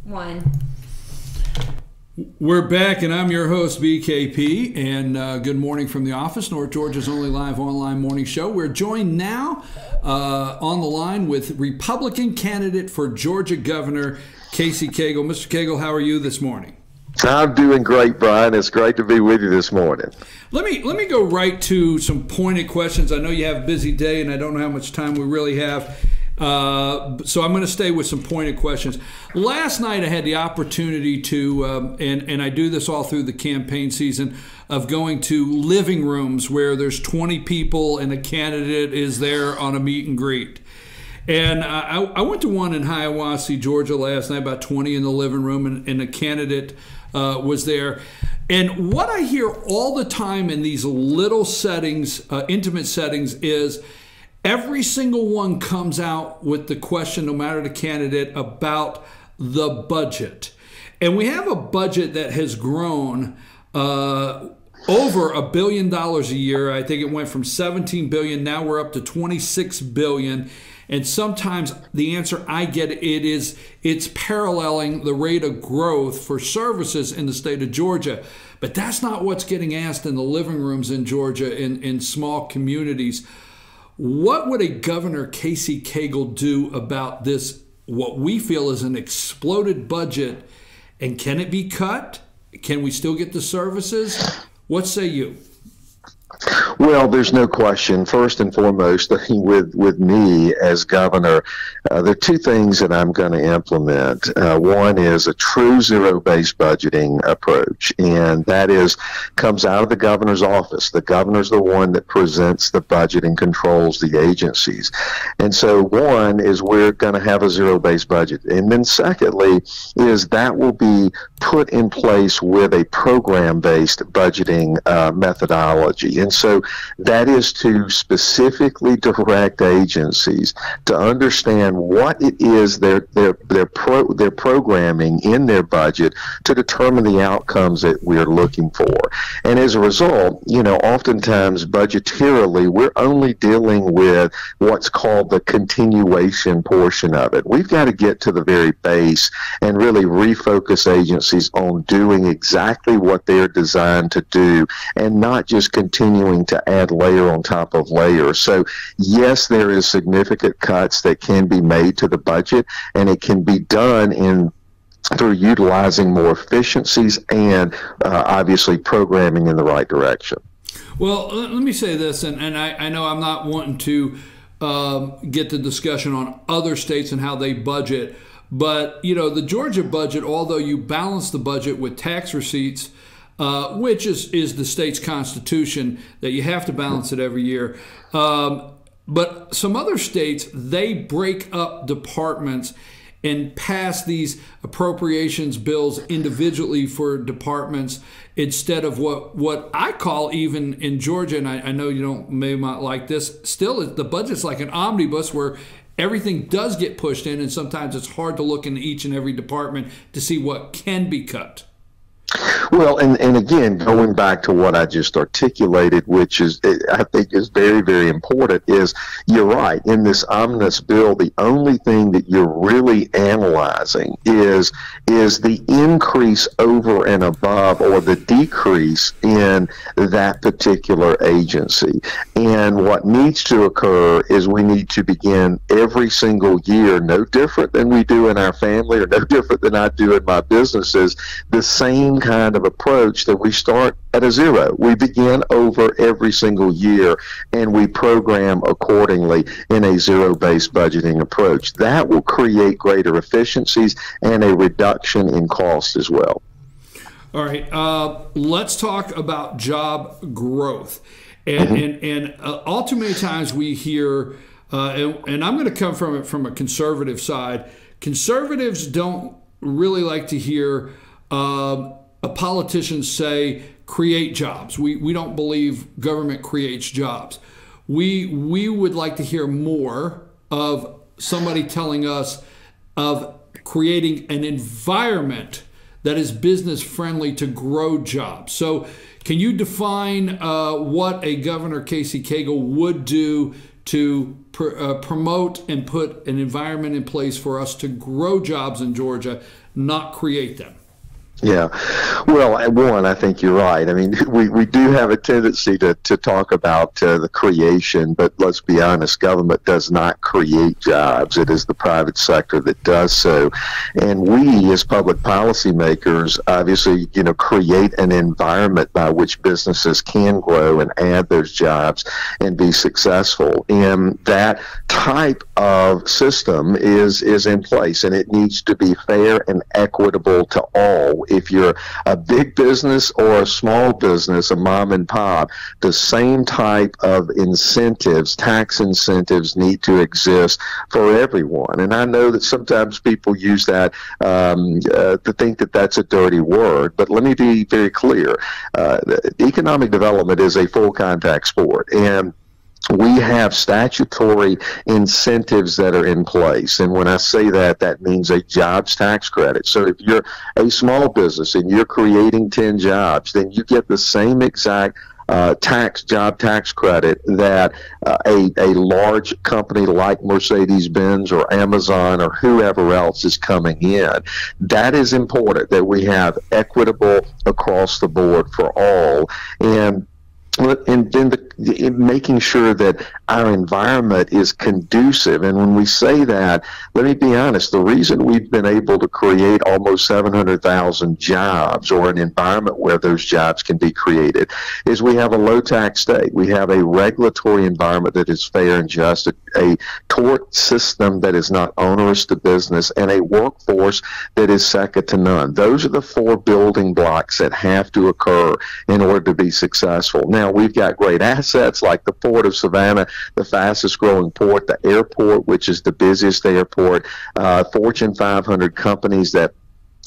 One. We're back, and I'm your host, BKP, and good morning from the office, North Georgia's only live online morning show. We're joined now on the line with Republican candidate for Georgia Governor, Casey Cagle. Mr. Cagle, how are you this morning? I'm doing great, Brian. It's great to be with you this morning. Let me go right to some pointed questions. I know you have a busy day, and I don't know how much time we really have. So I'm going to stay with some pointed questions. Last night I had the opportunity to, and I do this all through the campaign season, of going to living rooms where there's 20 people and a candidate is there on a meet and greet. And I went to one in Hiawassee, Georgia last night, about 20 in the living room, and a candidate was there. And what I hear all the time in these little settings, intimate settings, is every single one comes out with the question, no matter the candidate, about the budget. And we have a budget that has grown over $1 billion a year. I think it went from $17 billion, now we're up to $26 billion. And sometimes the answer I get it's paralleling the rate of growth for services in the state of Georgia. But that's not what's getting asked in the living rooms in Georgia in small communities. What would a Governor Casey Cagle do about this, what we feel is an exploded budget, and can it be cut? Can we still get the services? What say you? Well, there's no question. First and foremost, with me as governor, there are two things that I'm going to implement. One is a true zero-based budgeting approach, and that comes out of the governor's office. The governor's the one that presents the budget and controls the agencies. And so one is we're going to have a zero-based budget. And then secondly is that will be put in place with a program-based budgeting methodology. And so that is to specifically direct agencies to understand what it is they're programming in their budget to determine the outcomes that we're looking for. And as a result, oftentimes budgetarily, we're only dealing with what's called the continuation portion of it. We've got to get to the very base and really refocus agencies on doing exactly what they're designed to do and not just continuing to add layer on top of layer. So yes, there is significant cuts that can be made to the budget, and it can be done through utilizing more efficiencies and obviously programming in the right direction. Well, let me say this, and I know I'm not wanting to get the discussion on other states and how they budget, but the Georgia budget, although you balance the budget with tax receipts, which is the state's constitution, that you have to balance it every year. But some other states, they break up departments and pass these appropriations bills individually for departments instead of what I call, even in Georgia, and I know you may not like this, still the budget's like an omnibus where everything does get pushed in, and sometimes it's hard to look in each and every department to see what can be cut. Well, and again, going back to what I just articulated, which I think is very, very important, is you're right. In this omnibus bill, the only thing that you're really analyzing is the increase over and above or the decrease in that particular agency. And what needs to occur is we need to begin every single year, no different than we do in our family or no different than I do in my businesses, the same kind of approach that we start at a zero. We begin over every single year and we program accordingly in a zero-based budgeting approach. That will create greater efficiencies and a reduction in cost as well. All right, let's talk about job growth. And all too many times we hear, and I'm going to come from a conservative side, conservatives don't really like to hear a politician say, create jobs. We don't believe government creates jobs. We would like to hear more of somebody telling us of creating an environment that is business friendly to grow jobs. So can you define what a Governor Casey Cagle would do to promote and put an environment in place for us to grow jobs in Georgia, not create them. Yeah. Well, one, I think you're right. I mean, we do have a tendency to talk about the creation, but let's be honest, government does not create jobs. It is the private sector that does so. And we, as public policymakers, obviously, create an environment by which businesses can grow and add those jobs and be successful. And that type of system is in place, and it needs to be fair and equitable to all. If you're a big business or a small business, a mom and pop, the same type of incentives, tax incentives, need to exist for everyone. And I know that sometimes people use that to think that that's a dirty word, but let me be very clear. Economic development is a full contact sport, and we have statutory incentives that are in place. And when I say that, that means a jobs tax credit. So if you're a small business and you're creating 10 jobs, then you get the same exact job tax credit that a large company like Mercedes-Benz or Amazon or whoever else is coming in. That is important, that we have equitable across the board for all. And then making sure that our environment is conducive. And when we say that, let me be honest, the reason we've been able to create almost 700,000 jobs, or an environment where those jobs can be created, is we have a low tax state. We have a regulatory environment that is fair and just, a tort system that is not onerous to business, and a workforce that is second to none. Those are the four building blocks that have to occur in order to be successful. Now, we've got great assets like the Port of Savannah, the fastest growing port, the airport, which is the busiest airport, Fortune 500 companies that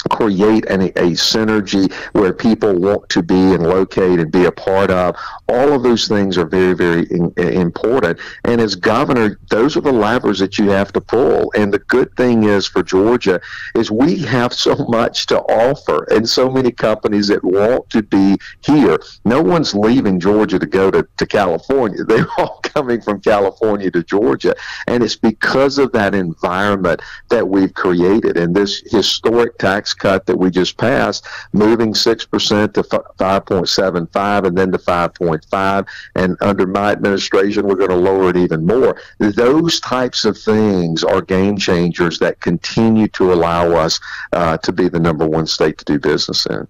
create a synergy where people want to be and locate and be a part of. All of those things are very, very important. And as governor, those are the levers that you have to pull. And the good thing is for Georgia is we have so much to offer and so many companies that want to be here. No one's leaving Georgia to go to California. They're all coming from California to Georgia. And it's because of that environment that we've created. And this historic tax cut that we just passed, moving 6% to 5.75 and then to 5.5, and under my administration we're going to lower it even more. Those types of things are game changers that continue to allow us to be the #1 state to do business in.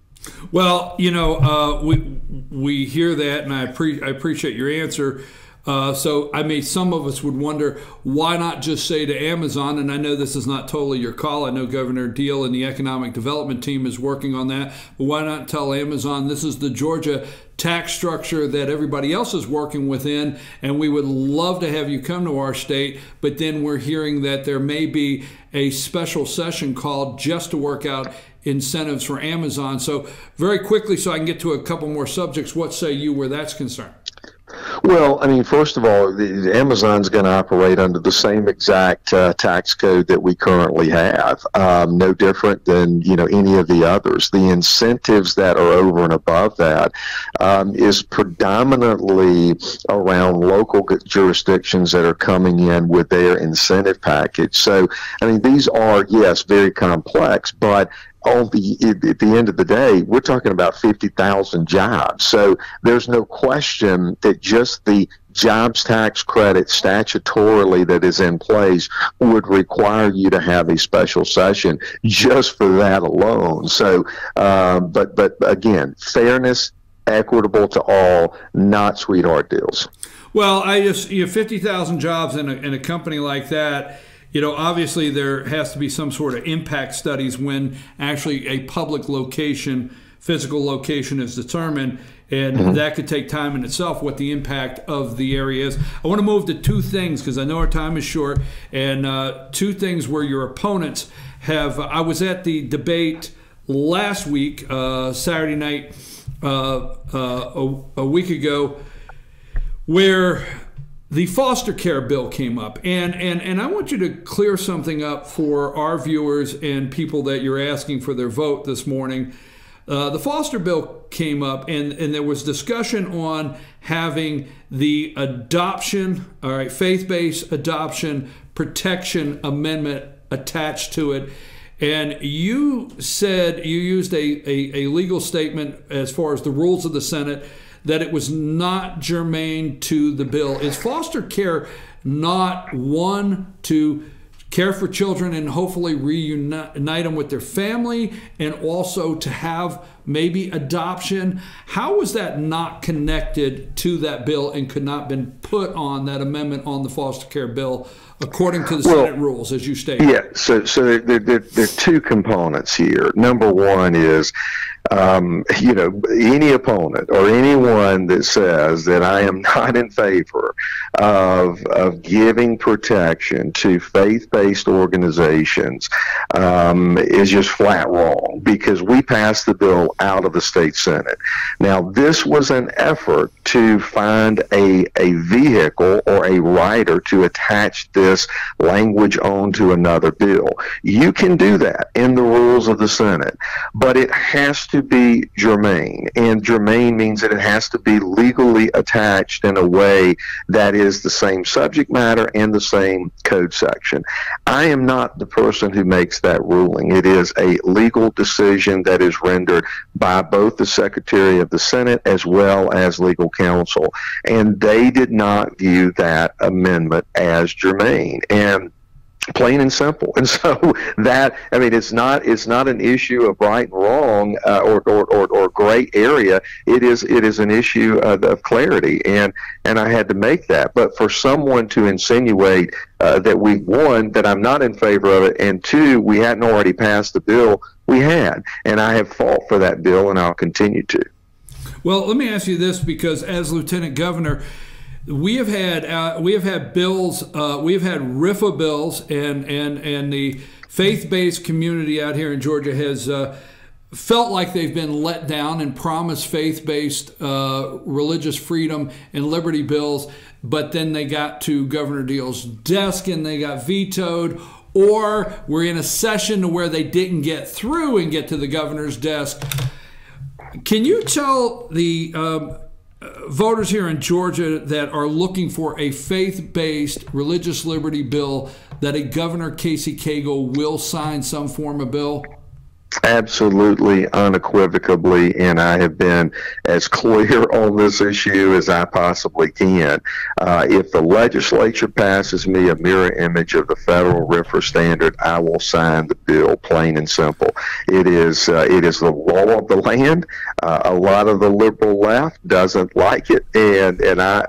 Well, we hear that, and I appreciate your answer. So some of us would wonder, why not just say to Amazon, and I know this is not totally your call, I know Governor Deal and the economic development team is working on that, but why not tell Amazon this is the Georgia tax structure that everybody else is working within, and we would love to have you come to our state, but then we're hearing that there may be a special session called just to work out incentives for Amazon. So very quickly, so I can get to a couple more subjects, what say you where that's concerned? Well, I mean, first of all, Amazon's going to operate under the same exact tax code that we currently have, no different than any of the others. The incentives that are over and above that is predominantly around local jurisdictions that are coming in with their incentive package. So, I mean, these are, yes, very complex, but at the end of the day, we're talking about 50,000 jobs. So there's no question that just the jobs tax credit statutorily that is in place would require you to have a special session just for that alone. So, but again, fairness, equitable to all, not sweetheart deals. Well, 50,000 jobs in a company like that. Obviously there has to be some sort of impact studies when actually a public location, physical location is determined, and that could take time in itself, what the impact of the area is. I want to move to two things because I know our time is short, and two things where your opponents have. I was at the debate last week, Saturday night, a week ago, where the foster care bill came up, and I want you to clear something up for our viewers and people that you're asking for their vote this morning. The foster came up, and there was discussion on having the adoption, all right, faith-based adoption protection amendment attached to it. And you said you used a legal statement as far as the rules of the Senate that it was not germane to the bill. Is foster care not one to care for children and hopefully reunite them with their family, and also to have maybe adoption? How was that not connected to that bill and could not been put on that amendment on the foster care bill according to the Senate rules, as you stated? Yeah, so there are two components here. Number one is, any opponent or anyone that says that I am not in favor of giving protection to faith-based organizations is just flat wrong, because we passed the bill out of the state Senate. Now, this was an effort to find a vehicle or a writer to attach this language onto another bill. You can do that in the rules of the Senate, but it has to be germane, and germane means that it has to be legally attached in a way that is the same subject matter and the same code section. I am not the person who makes that ruling. It is a legal decision that is rendered by both the Secretary of the Senate as well as legal counsel, and they did not view that amendment as germane. And plain and simple. And so that, I mean, it's not an issue of right and wrong or gray area. It is an issue of clarity, and I had to make that. But for someone to insinuate that we, one, that I'm not in favor of it, and two, we hadn't already passed the bill, we had, and I have fought for that bill, and I'll continue to. Well, let me ask you this, because as Lieutenant Governor, we have had bills, we have had RIFA bills, and the faith-based community out here in Georgia has felt like they've been let down and promised faith-based religious freedom and liberty bills, but then they got to Governor Deal's desk and they got vetoed, or we're in a session to where they didn't get through and get to the governor's desk. Can you tell the voters here in Georgia that are looking for a faith-based religious liberty bill that a Governor Casey Cagle will sign some form of bill? Absolutely, unequivocally, and I have been as clear on this issue as I possibly can. If the legislature passes me a mirror image of the federal RFRA standard, I will sign the bill, plain and simple. It is the law of the land. A lot of the liberal left doesn't like it, and I,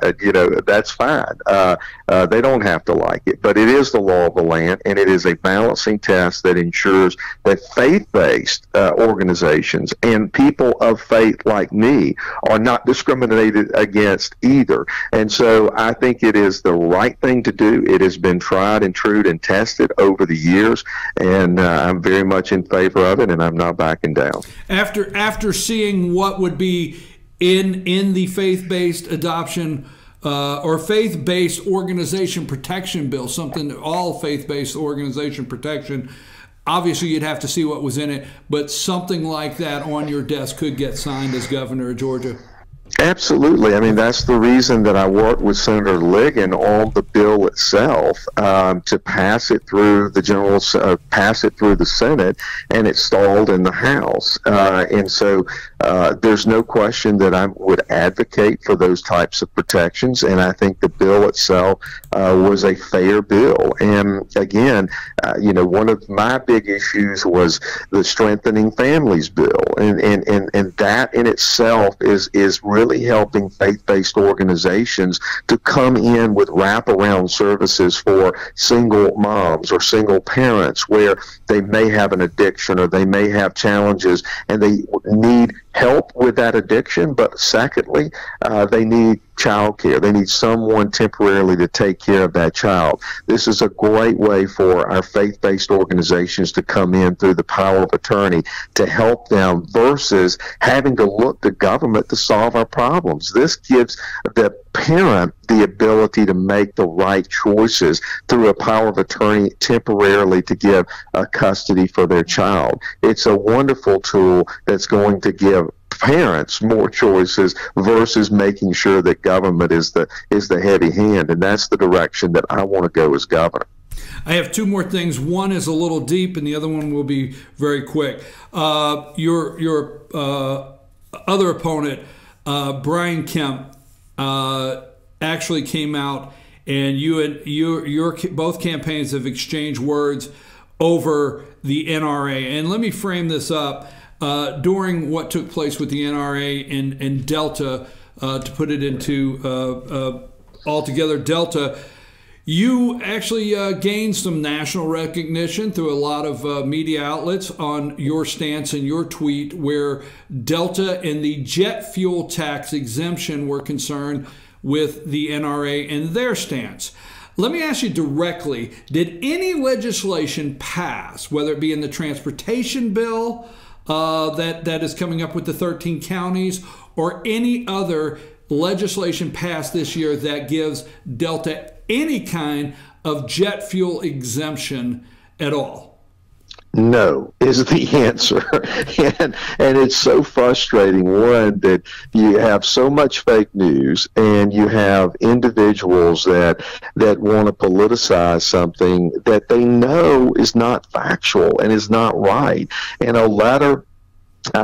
that's fine. They don't have to like it, but it is the law of the land, and it is a balancing test that ensures that faith-based organizations and people of faith like me are not discriminated against either. And so I think it is the right thing to do. It has been tried and true and tested over the years, and I'm very much in favor of it, and I'm not backing down. After seeing what would be in the faith-based adoption or faith-based organization protection bill, something, all faith-based organization protection, obviously you'd have to see what was in it, but something like that on your desk could get signed as governor of Georgia. Absolutely. I mean, that's the reason that I worked with Senator Ligon on the bill itself to pass it through the pass it through the Senate, and it stalled in the House. And so there's no question that I would advocate for those types of protections, and I think the bill itself was a fair bill. And again, one of my big issues was the Strengthening Families bill, and that in itself is really helping faith-based organizations to come in with wraparound services for single moms or single parents where they may have an addiction or they may have challenges and they need help with that addiction, but secondly, they need child care. They need someone temporarily to take care of that child. This is a great way for our faith-based organizations to come in through the power of attorney to help them versus having to look to government to solve our problems. This gives the parent the ability to make the right choices through a power of attorney temporarily to give custody for their child. It's a wonderful tool that's going to give parents more choices versus making sure that government is the heavy hand, and that's the direction that I want to go as governor. I have two more things. One is a little deep, and the other one will be very quick. Your other opponent, Brian Kemp, actually came out, and your both campaigns have exchanged words over the NRA. And let me frame this up. During what took place with the NRA and Delta, to put it into altogether Delta, you actually gained some national recognition through a lot of media outlets on your stance and your tweet where Delta and the jet fuel tax exemption were concerned with the NRA and their stance. Let me ask you directly, did any legislation pass, whether it be in the transportation bill that is coming up with the 13 counties, or any other legislation passed this year that gives Delta any kind of jet fuel exemption at all? No is the answer. And it's so frustrating, one, that you have so much fake news and you have individuals that want to politicize something that they know is not factual and is not right. And a letter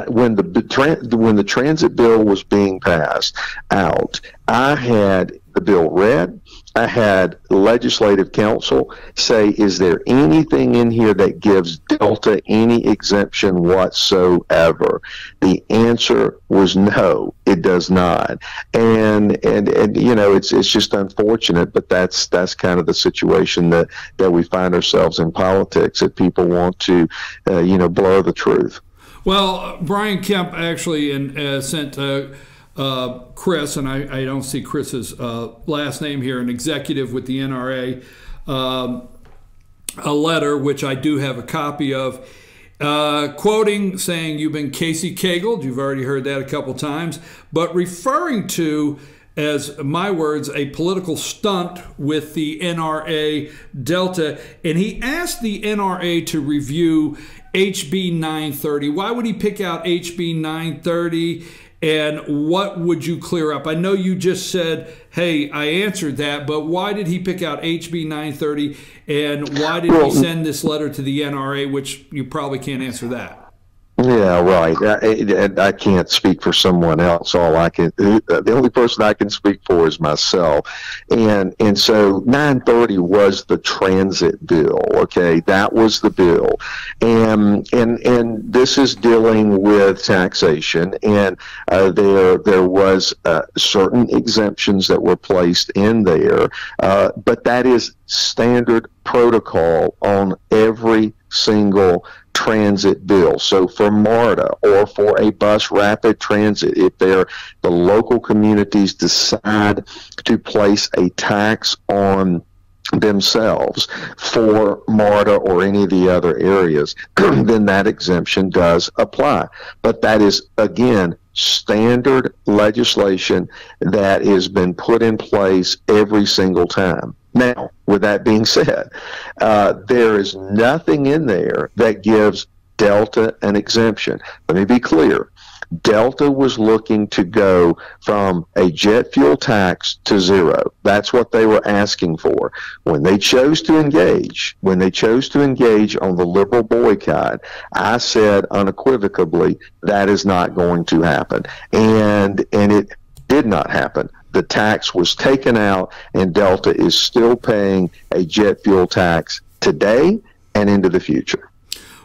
when the transit bill was being passed out, I had the bill read. I had legislative counsel say, is there anything in here that gives Delta any exemption whatsoever? The answer was no, it does not. And you know, it's just unfortunate, but that's kind of the situation that we find ourselves in politics, that people want to blur the truth. Well, Brian Kemp actually sent Chris, and I don't see Chris's last name here, an executive with the NRA, a letter, which I do have a copy of, quoting, saying you've been Casey Cagled, you've already heard that a couple times, but referring to, as my words, a political stunt with the NRA Delta, and he asked the NRA to review HB 930. Why would he pick out HB 930? And what would you clear up? I know you just said, hey, I answered that, but why did he pick out HB 930? And why did he send this letter to the NRA, which you probably can't answer that? Yeah, right. I can't speak for someone else. The only person I can speak for is myself. And so 930 was the transit bill. Okay, that was the bill. And this is dealing with taxation. And there was certain exemptions that were placed in there. But that is standard protocol on every single transit bill. So for MARTA or for a bus rapid transit, if the local communities decide to place a tax on themselves for MARTA or any of the other areas, then that exemption does apply. But that is, again, standard legislation that has been put in place every single time. Now, with that being said, there is nothing in there that gives Delta an exemption. Let me be clear. Delta was looking to go from a jet fuel tax to zero. That's what they were asking for. When they chose to engage on the liberal boycott, I said unequivocally, that is not going to happen. And it did not happen. The tax was taken out, and Delta is still paying a jet fuel tax today and into the future.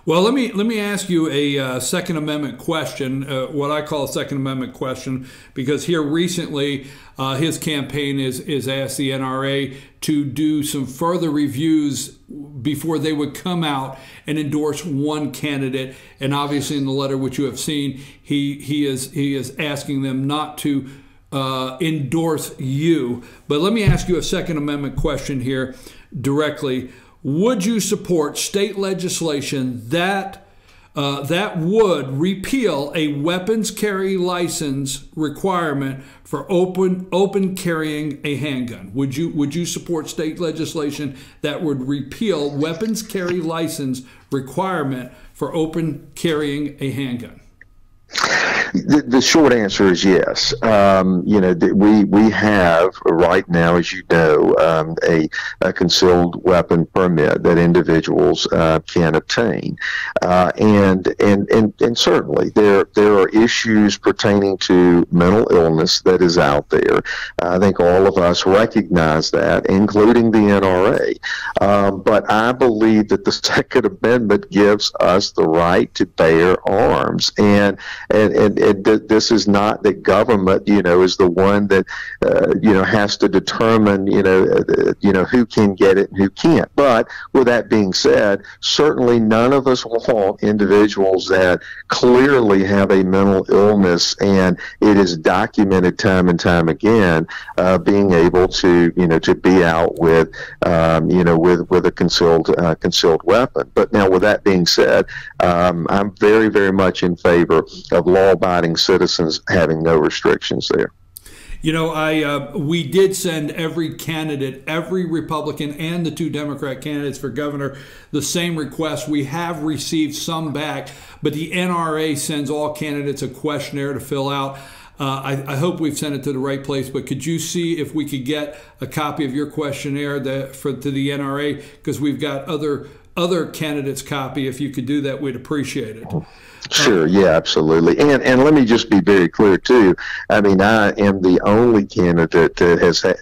Well, let me ask you a Second Amendment question, what I call a Second Amendment question, because here recently his campaign is asked the NRA to do some further reviews before they would come out and endorse one candidate. And obviously in the letter which you have seen, he is asking them not to endorse you. But let me ask you a Second Amendment question here directly. Would you support state legislation that would repeal a weapons carry license requirement for open carrying a handgun? Would you support state legislation that would repeal weapons carry license requirement for open carrying a handgun? The short answer is yes. We have right now, as you know, a concealed weapon permit that individuals can obtain, and certainly there are issues pertaining to mental illness that is out there. I think all of us recognize that, including the NRA. But I believe that the Second Amendment gives us the right to bear arms, and this is not that government, is the one that has to determine, who can get it and who can't. But with that being said, certainly none of us want individuals that clearly have a mental illness, and it is documented time and time again, being able to be out with with a concealed weapon. But now, with that being said, I'm very, very much in favor of law-abiding citizens having no restrictions there. We did send every candidate, every Republican and the 2 Democrat candidates for governor, the same request. We have received some back, but the NRA sends all candidates a questionnaire to fill out. I hope we've sent it to the right place, but could you see if we could get a copy of your questionnaire to the NRA? Because we've got other candidates' copy. If you could do that, we'd appreciate it. Sure, yeah, absolutely. And let me just be very clear, too. I mean, I am the only candidate that has had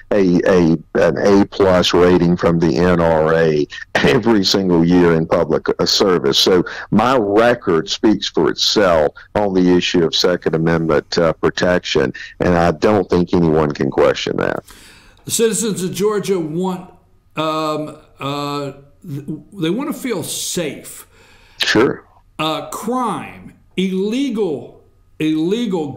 an A+ rating from the NRA every single year in public service. So my record speaks for itself on the issue of Second Amendment protection, and I don't think anyone can question that. The citizens of Georgia want they want to feel safe. Sure. Crime, illegal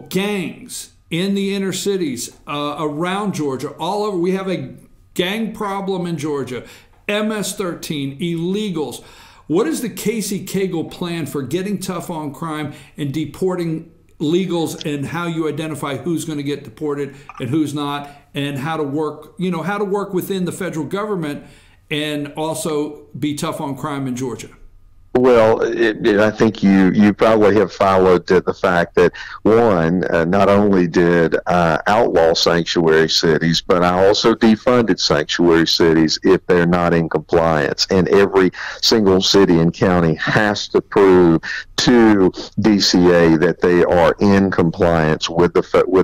gangs in the inner cities around Georgia, all over. We have a gang problem in Georgia, MS-13, illegals. What is the Cagle plan for getting tough on crime and deporting legals, and how you identify who's going to get deported and who's not, and how to work, how to work within the federal government and also be tough on crime in Georgia? Well, I think you probably have followed the fact that, one, not only did I outlaw sanctuary cities, but I also defunded sanctuary cities if they're not in compliance. And every single city and county has to prove to DCA that they are in compliance with the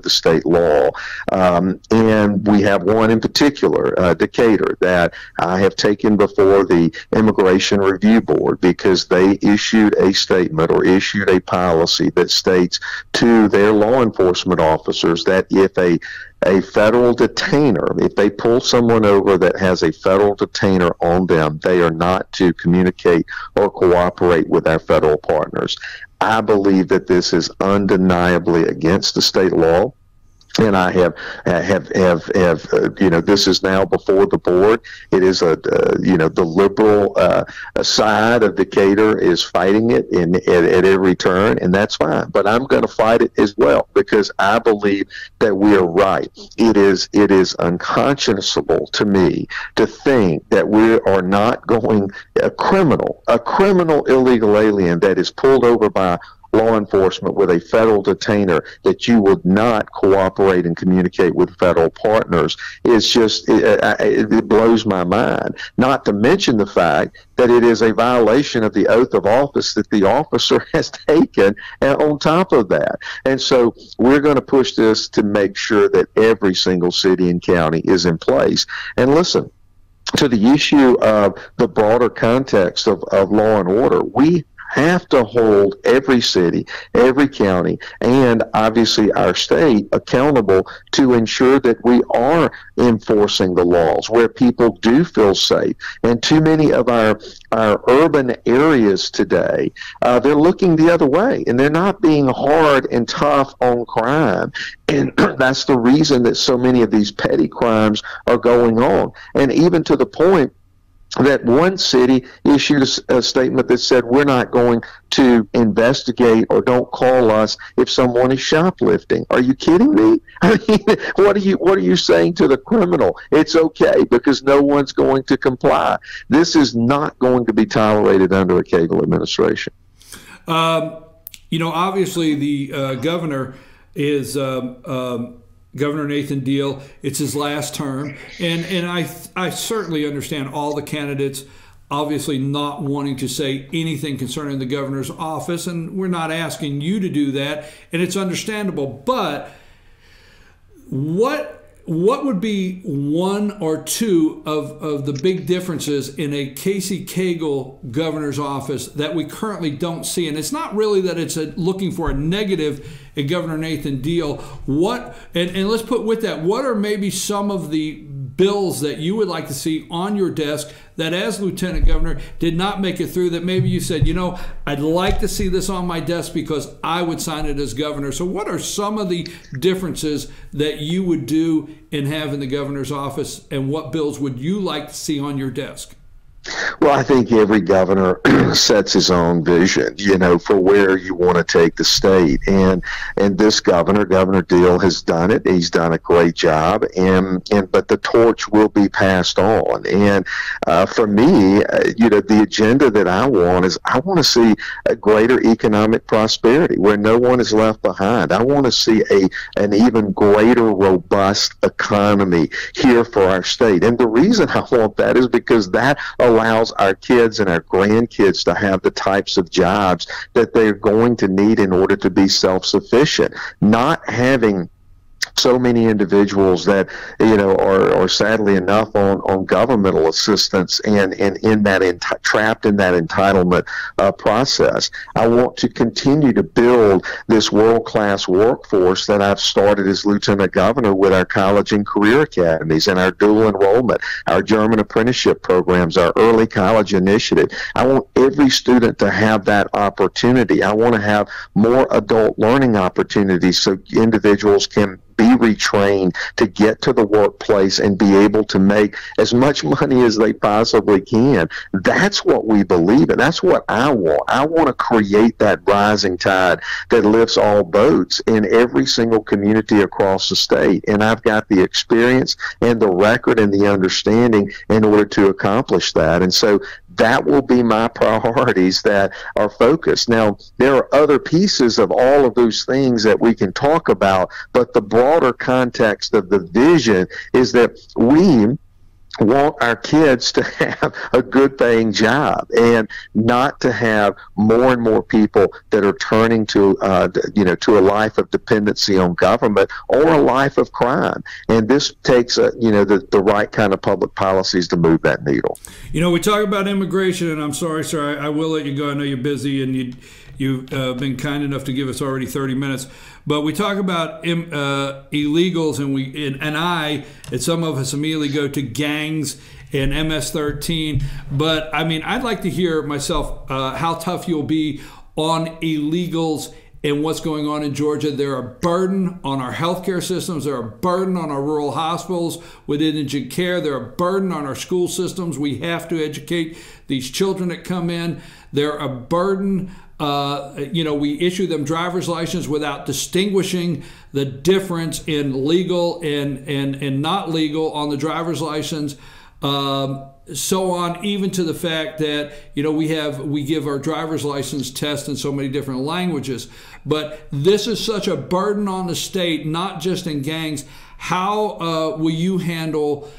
state law. And we have one in particular, Decatur, that I have taken before the Immigration Review Board, because they issued a statement or issued a policy that states to their law enforcement officers that if a federal detainer, if they pull someone over that has a federal detainer on them, they are not to communicate or cooperate with our federal partners. I believe that this is undeniably against the state law. And I have this is now before the board. It is the liberal side of Decatur is fighting it at every turn, and that's fine. But I'm going to fight it as well, because I believe that we are right. It is unconscionable to me to think that we are not going a criminal illegal alien that is pulled over by law enforcement with a federal detainer, that you would not cooperate and communicate with federal partners. It's just, it blows my mind. Not to mention the fact that it is a violation of the oath of office that the officer has taken on top of that. And so we're going to push this to make sure that every single city and county is in place. And listen, to the issue of the broader context of law and order, we have to hold every city, every county, and obviously our state accountable to ensure that we are enforcing the laws where people do feel safe. And too many of our urban areas today, they're looking the other way, and they're not being hard and tough on crime. And that's the reason that so many of these petty crimes are going on. And even to the point that one city issued a statement that said, we're not going to investigate, or don't call us if someone is shoplifting. Are you kidding me? I mean, what are you saying to the criminal? It's okay because no one's going to comply. This is not going to be tolerated under a Cagle administration. Obviously the governor is Governor Nathan Deal. It's his last term, and I certainly understand all the candidates obviously not wanting to say anything concerning the governor's office, and we're not asking you to do that, and it's understandable. But what would be one or two of the big differences in a Casey Cagle governor's office that we currently don't see? And it's not really that it's looking for a negative in Governor Nathan Deal. And let's put with that, what are maybe some of the bills that you would like to see on your desk that as Lieutenant Governor did not make it through, that maybe you said, I'd like to see this on my desk because I would sign it as governor? So what are some of the differences that you would do and have in the governor's office, and what bills would you like to see on your desk? Well, I think every governor sets his own vision, for where you want to take the state. And this governor, Governor Deal, has done it. He's done a great job. But the torch will be passed on. And for me, the agenda that I want is I want to see a greater economic prosperity where no one is left behind. I want to see an even greater robust economy here for our state. And the reason I want that is because that allows our kids and our grandkids to have the types of jobs that they're going to need in order to be self-sufficient. Not having so many individuals that are sadly enough on governmental assistance and in that trapped in that entitlement process. I want to continue to build this world-class workforce that I've started as Lieutenant Governor with our college and career academies and our dual enrollment, our German apprenticeship programs, our early college initiative. I want every student to have that opportunity. I want to have more adult learning opportunities so individuals can be retrained to get to the workplace and be able to make as much money as they possibly can. That's what we believe in. That's what I want. I want to create that rising tide that lifts all boats in every single community across the state. And I've got the experience and the record and the understanding in order to accomplish that. And so that will be my priorities that are focused. Now, there are other pieces of all of those things that we can talk about, but the broader context of the vision is that we want our kids to have a good paying job and not to have more and more people that are turning to to a life of dependency on government or a life of crime. And this takes the right kind of public policies to move that needle. We talk about immigration, and I'm sorry, sir, I will let you go. I know you're busy, and you've been kind enough to give us already 30 minutes. But we talk about illegals, and some of us immediately go to gangs and MS-13. But, I'd like to hear myself how tough you'll be on illegals and what's going on in Georgia. They're a burden on our healthcare systems. They're a burden on our rural hospitals with indigent care. They're a burden on our school systems. We have to educate these children that come in. They're a burden. We issue them driver's license without distinguishing the difference in legal and not legal on the driver's license. So on, even to the fact that we give our driver's license test in so many different languages. But this is such a burden on the state, not just in gangs. How will you handle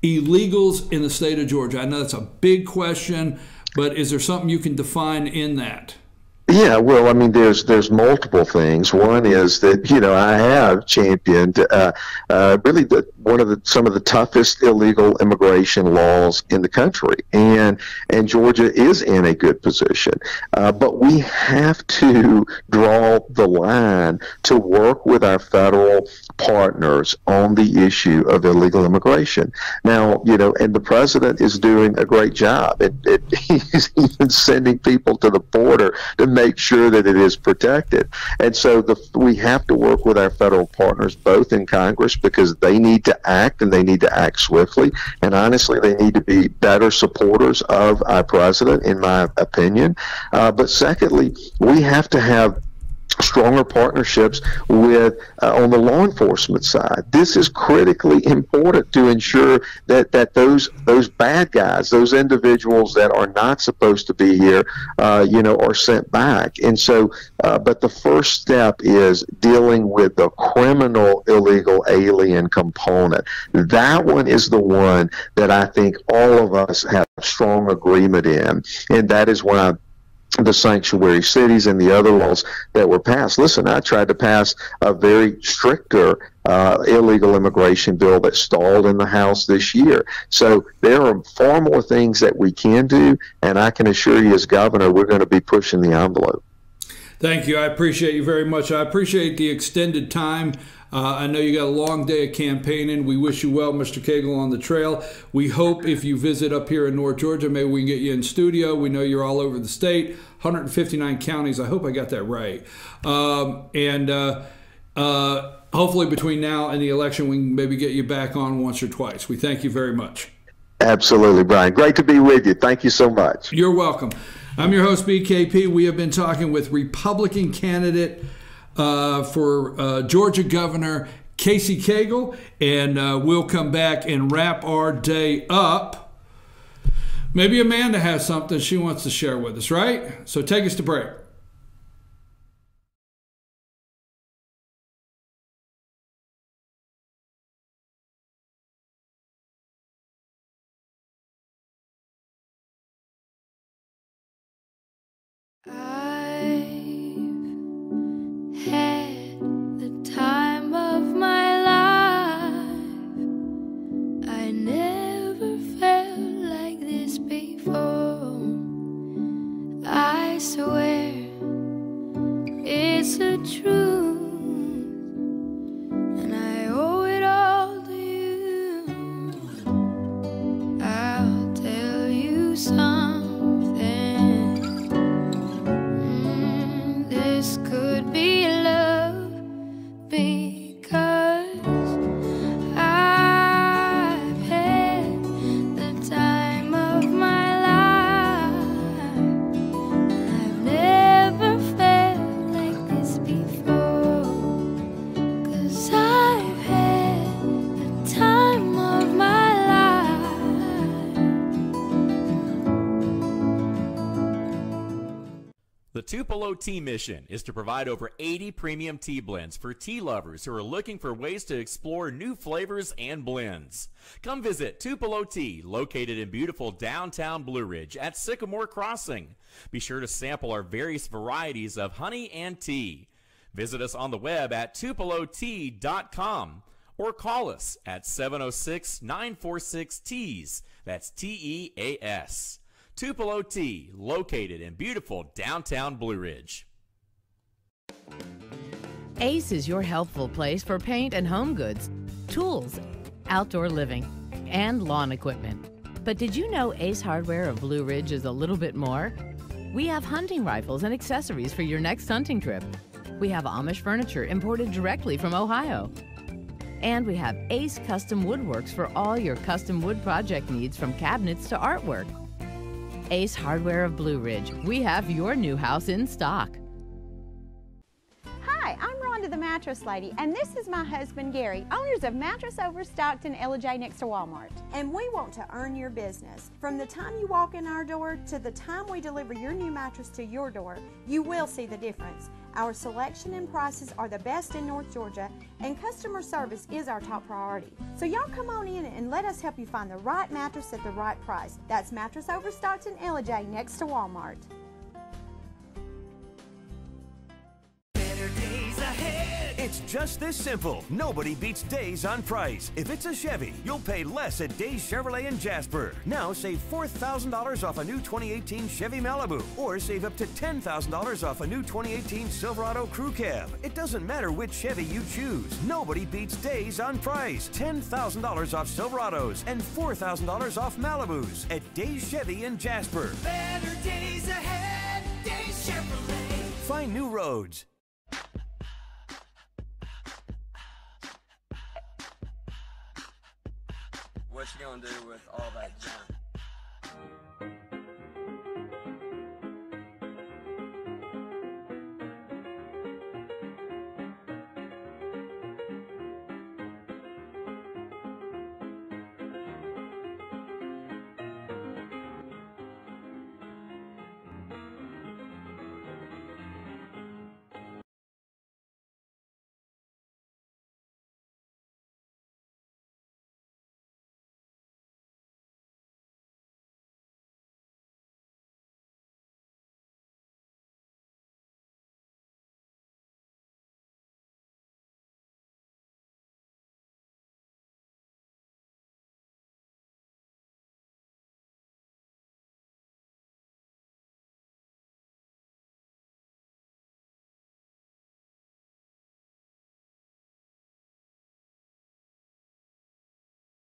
illegals in the state of Georgia? I know that's a big question, but is there something you can define in that? Yeah, well, there's multiple things. One is that I have championed really some of the toughest illegal immigration laws in the country, and Georgia is in a good position. But we have to draw the line to work with our federal partners on the issue of illegal immigration. Now, and the president is doing a great job. He's even sending people to the border to make sure that it is protected. And so we have to work with our federal partners, both in Congress, because they need to act, and they need to act swiftly. And honestly, they need to be better supporters of our president, in my opinion. But secondly, we have to have stronger partnerships with on the law enforcement side. This is critically important to ensure that those bad guys, those individuals that are not supposed to be here, are sent back. And so, but the first step is dealing with the criminal illegal alien component. That one is the one that I think all of us have strong agreement in, and that is why the sanctuary cities and the other laws that were passed. Listen, I tried to pass a very stricter illegal immigration bill that stalled in the House this year. So there are far more things that we can do, and I can assure you as governor, we're going to be pushing the envelope. Thank you. I appreciate you very much. I appreciate the extended time. I know you got a long day of campaigning. We wish you well, Mr. Cagle, on the trail. We hope if you visit up here in North Georgia, maybe we can get you in studio. We know you're all over the state, 159 counties. I hope I got that right. Hopefully between now and the election, we can maybe get you back on once or twice. We thank you very much. Absolutely, Brian. Great to be with you. Thank you so much. You're welcome. I'm your host, BKP. We have been talking with Republican candidate for Georgia Governor Casey Cagle, and we'll come back and wrap our day up. Maybe Amanda has something she wants to share with us, right? So take us to break. The Tupelo Tea mission is to provide over 80 premium tea blends for tea lovers who are looking for ways to explore new flavors and blends. Come visit Tupelo Tea, located in beautiful downtown Blue Ridge at Sycamore Crossing. Be sure to sample our various varieties of honey and tea. Visit us on the web at tupelotea.com or call us at 706-946-TEAS. That's TEAS. Tupelo Tea, located in beautiful downtown Blue Ridge. Ace is your helpful place for paint and home goods, tools, outdoor living, and lawn equipment. But did you know Ace Hardware of Blue Ridge is a little bit more? We have hunting rifles and accessories for your next hunting trip. We have Amish furniture imported directly from Ohio. And we have Ace Custom Woodworks for all your custom wood project needs, from cabinets to artwork. Ace Hardware of Blue Ridge. We have your new house in stock. Hi, I'm Rhonda the Mattress Lady, and this is my husband Gary, owners of Mattress Overstocked in LJ next to Walmart. And we want to earn your business. From the time you walk in our door to the time we deliver your new mattress to your door, you will see the difference. Our selection and prices are the best in North Georgia, and customer service is our top priority. So y'all come on in and let us help you find the right mattress at the right price. That's Mattress Overstocked in LJ next to Walmart. It's just this simple. Nobody beats Days on price. If it's a Chevy, you'll pay less at Days Chevrolet in Jasper. Now save $4,000 off a new 2018 Chevy Malibu, or save up to $10,000 off a new 2018 Silverado Crew Cab. It doesn't matter which Chevy you choose. Nobody beats Days on price. $10,000 off Silverados and $4,000 off Malibus at Days Chevy in Jasper. Better days ahead, Days Chevrolet. Find new roads. What you gonna do with all that junk?